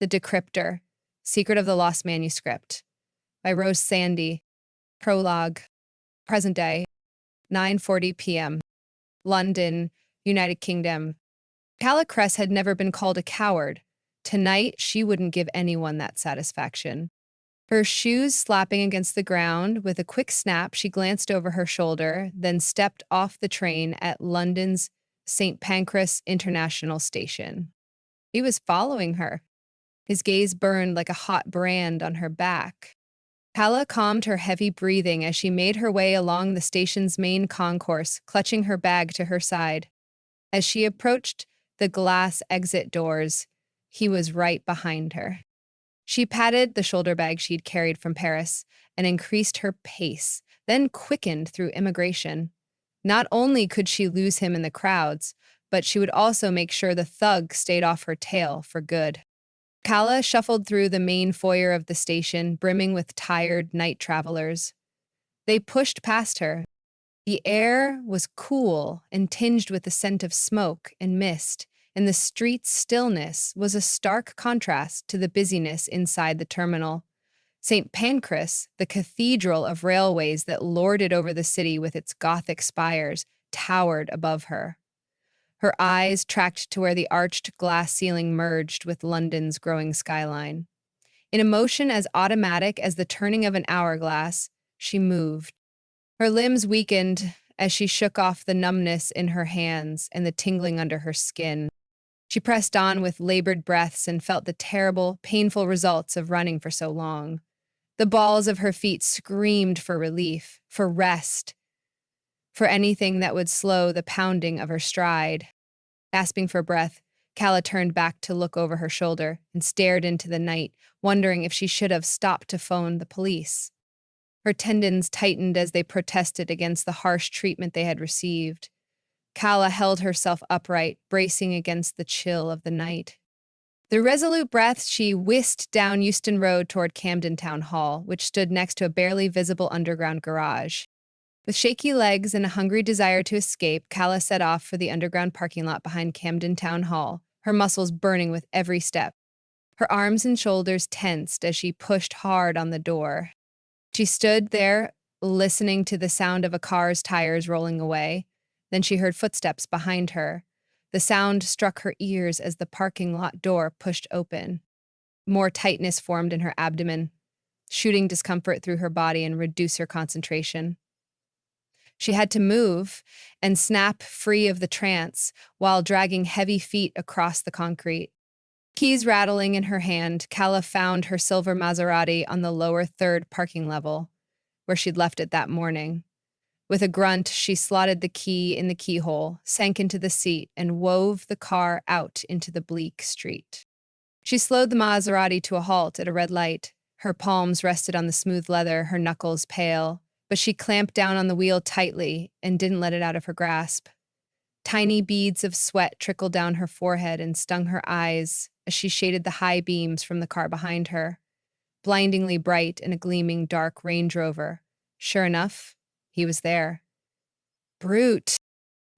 The Decrypter, Secret of the Lost Manuscript, by Rose Sandy. Prologue, present day, 9:40 p.m. London, United Kingdom. Calla Cress had never been called a coward. Tonight, she wouldn't give anyone that satisfaction. Her shoes slapping against the ground, with a quick snap, she glanced over her shoulder, then stepped off the train at London's St. Pancras International Station. He was following her. His gaze burned like a hot brand on her back. Calla calmed her heavy breathing as she made her way along the station's main concourse, clutching her bag to her side. As she approached the glass exit doors, he was right behind her. She patted the shoulder bag she'd carried from Paris and increased her pace, then quickened through immigration. Not only could she lose him in the crowds, but she would also make sure the thug stayed off her tail for good. Calla shuffled through the main foyer of the station, brimming with tired night travelers. They pushed past her. The air was cool and tinged with the scent of smoke and mist, and the street's stillness was a stark contrast to the busyness inside the terminal. St. Pancras, the cathedral of railways that lorded over the city with its Gothic spires, towered above her. Her eyes tracked to where the arched glass ceiling merged with London's growing skyline. In a motion as automatic as the turning of an hourglass, she moved. Her limbs weakened as she shook off the numbness in her hands and the tingling under her skin. She pressed on with labored breaths and felt the terrible, painful results of running for so long. The balls of her feet screamed for relief, for rest, for anything that would slow the pounding of her stride. Gasping for breath, Calla turned back to look over her shoulder and stared into the night, wondering if she should have stopped to phone the police. Her tendons tightened as they protested against the harsh treatment they had received. Calla held herself upright, bracing against the chill of the night. With resolute breath, she whisked down Euston Road toward Camden Town Hall, which stood next to a barely visible underground garage. With shaky legs and a hungry desire to escape, Calla set off for the underground parking lot behind Camden Town Hall, her muscles burning with every step. Her arms and shoulders tensed as she pushed hard on the door. She stood there, listening to the sound of a car's tires rolling away. Then she heard footsteps behind her. The sound struck her ears as the parking lot door pushed open. More tightness formed in her abdomen, shooting discomfort through her body and reduce her concentration. She had to move and snap free of the trance while dragging heavy feet across the concrete. Keys rattling in her hand, Calla found her silver Maserati on the lower third parking level, where she'd left it that morning. With a grunt, she slotted the key in the keyhole, sank into the seat, and wove the car out into the bleak street. She slowed the Maserati to a halt at a red light. Her palms rested on the smooth leather, her knuckles pale, but she clamped down on the wheel tightly and didn't let it out of her grasp. Tiny beads of sweat trickled down her forehead and stung her eyes as she shaded the high beams from the car behind her, blindingly bright in a gleaming dark Range Rover. Sure enough, he was there. Brute!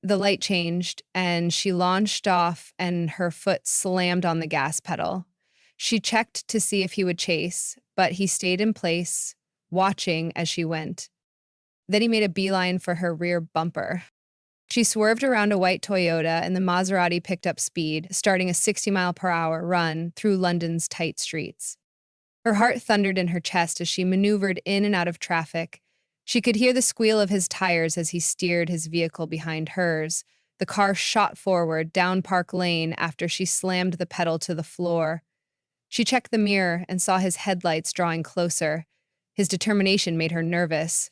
The light changed, and she launched off, and her foot slammed on the gas pedal. She checked to see if he would chase, but he stayed in place, watching as she went. Then he made a beeline for her rear bumper. She swerved around a white Toyota, and the Maserati picked up speed, starting a 60-mile-per-hour run through London's tight streets. Her heart thundered in her chest as she maneuvered in and out of traffic. She could hear the squeal of his tires as he steered his vehicle behind hers. The car shot forward down Park Lane after she slammed the pedal to the floor. She checked the mirror and saw his headlights drawing closer. His determination made her nervous.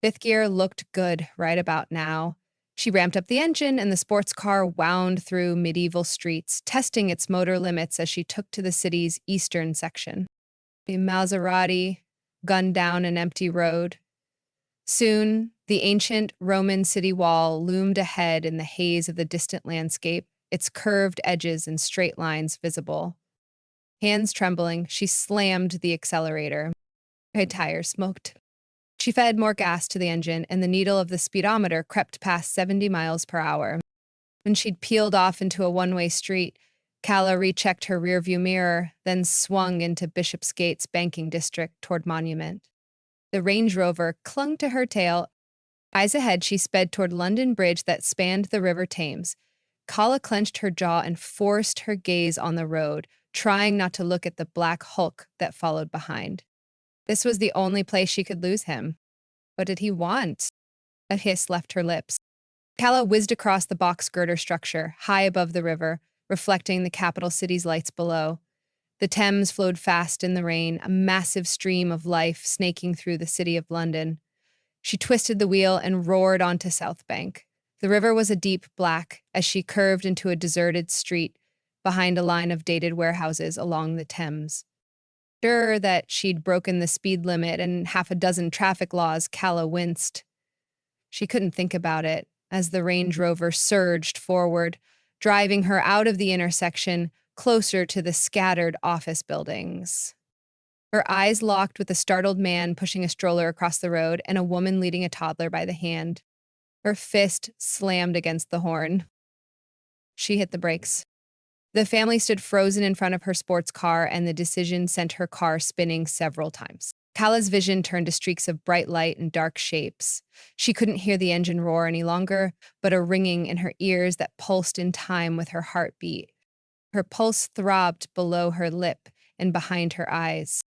Fifth gear looked good right about now. She ramped up the engine, and the sports car wound through medieval streets, testing its motor limits as she took to the city's eastern section. The Maserati gunned down an empty road. Soon, the ancient Roman city wall loomed ahead in the haze of the distant landscape, its curved edges and straight lines visible. Hands trembling, she slammed the accelerator. Her tires smoked. She fed more gas to the engine, and the needle of the speedometer crept past 70 miles per hour. When she'd peeled off into a one-way street, Calla rechecked her rearview mirror, then swung into Bishopsgate's banking district toward Monument. The Range Rover clung to her tail. Eyes ahead, she sped toward London Bridge that spanned the River Thames. Calla clenched her jaw and forced her gaze on the road, trying not to look at the black hulk that followed behind. This was the only place she could lose him. What did he want? A hiss left her lips. Calla whizzed across the box girder structure, high above the river, reflecting the capital city's lights below. The Thames flowed fast in the rain, a massive stream of life snaking through the city of London. She twisted the wheel and roared onto South Bank. The river was a deep black as she curved into a deserted street behind a line of dated warehouses along the Thames. Sure that she'd broken the speed limit and half a dozen traffic laws, Calla winced. She couldn't think about it as the Range Rover surged forward, driving her out of the intersection closer to the scattered office buildings. Her eyes locked with a startled man pushing a stroller across the road and a woman leading a toddler by the hand. Her fist slammed against the horn. She hit the brakes. The family stood frozen in front of her sports car, and the decision sent her car spinning several times. Calla's vision turned to streaks of bright light and dark shapes. She couldn't hear the engine roar any longer, but a ringing in her ears that pulsed in time with her heartbeat. Her pulse throbbed below her lip and behind her eyes.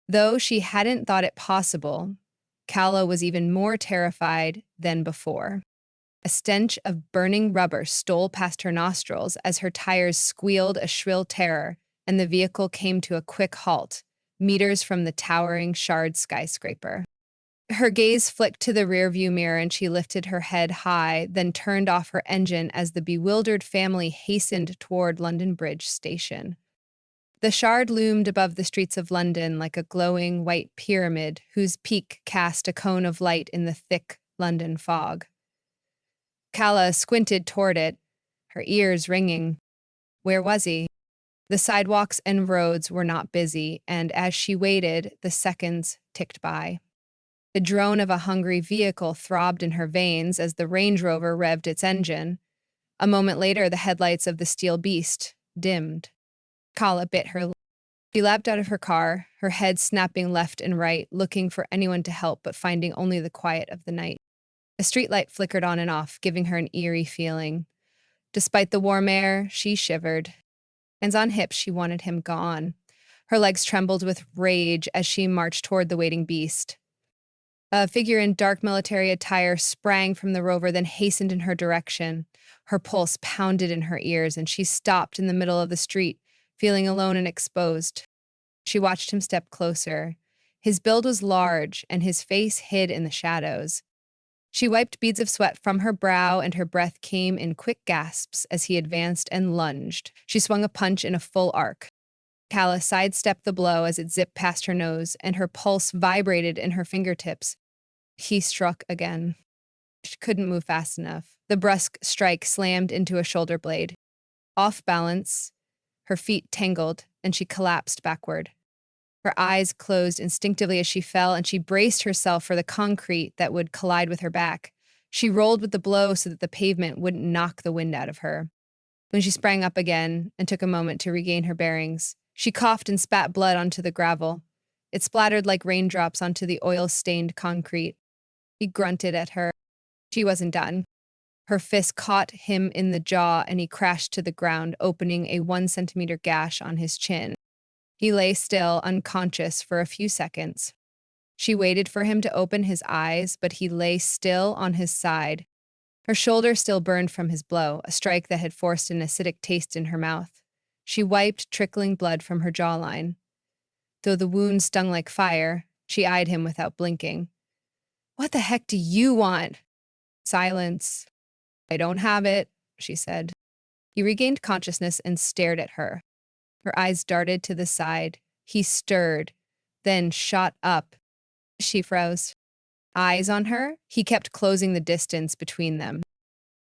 Though she hadn't thought it possible, Calla was even more terrified than before. A stench of burning rubber stole past her nostrils as her tires squealed a shrill terror and the vehicle came to a quick halt, meters from the towering Shard skyscraper. Her gaze flicked to the rearview mirror and she lifted her head high, then turned off her engine as the bewildered family hastened toward London Bridge station. The Shard loomed above the streets of London like a glowing white pyramid whose peak cast a cone of light in the thick London fog. Calla squinted toward it, her ears ringing. Where was he? The sidewalks and roads were not busy, and as she waited, the seconds ticked by. The drone of a hungry vehicle throbbed in her veins as the Range Rover revved its engine. A moment later, the headlights of the steel beast dimmed. Calla bit her lip. She leapt out of her car, her head snapping left and right, looking for anyone to help but finding only the quiet of the night. A streetlight flickered on and off, giving her an eerie feeling. Despite the warm air, she shivered. Hands on hips, she wanted him gone. Her legs trembled with rage as she marched toward the waiting beast. A figure in dark military attire sprang from the rover, then hastened in her direction. Her pulse pounded in her ears, and she stopped in the middle of the street, feeling alone and exposed. She watched him step closer. His build was large, and his face hid in the shadows. She wiped beads of sweat from her brow, and her breath came in quick gasps as he advanced and lunged. She swung a punch in a full arc. Calla sidestepped the blow as it zipped past her nose, and her pulse vibrated in her fingertips. He struck again. She couldn't move fast enough. The brusque strike slammed into a shoulder blade. Off balance, her feet tangled, and she collapsed backward. Her eyes closed instinctively as she fell, and she braced herself for the concrete that would collide with her back. She rolled with the blow so that the pavement wouldn't knock the wind out of her. When she sprang up again and took a moment to regain her bearings, she coughed and spat blood onto the gravel. It splattered like raindrops onto the oil-stained concrete. He grunted at her. She wasn't done. Her fist caught him in the jaw, and he crashed to the ground, opening a 1-centimeter gash on his chin. He lay still, unconscious, for a few seconds. She waited for him to open his eyes, but he lay still on his side. Her shoulder still burned from his blow, a strike that had forced an acidic taste in her mouth. She wiped trickling blood from her jawline. Though the wound stung like fire, she eyed him without blinking. "What the heck do you want?" Silence. "I don't have it," she said. He regained consciousness and stared at her. Her eyes darted to the side. He stirred, then shot up. She froze. Eyes on her, he kept closing the distance between them.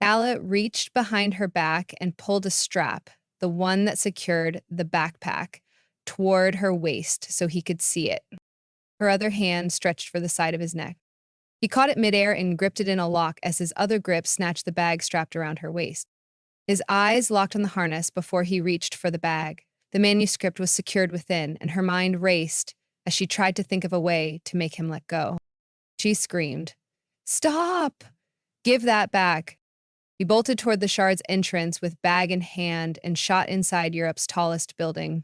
Calla reached behind her back and pulled a strap, the one that secured the backpack, toward her waist so he could see it. Her other hand stretched for the side of his neck. He caught it midair and gripped it in a lock as his other grip snatched the bag strapped around her waist. His eyes locked on the harness before he reached for the bag. The manuscript was secured within, and her mind raced as she tried to think of a way to make him let go. She screamed, "Stop! Give that back!" He bolted toward the shard's entrance with bag in hand and shot inside Europe's tallest building.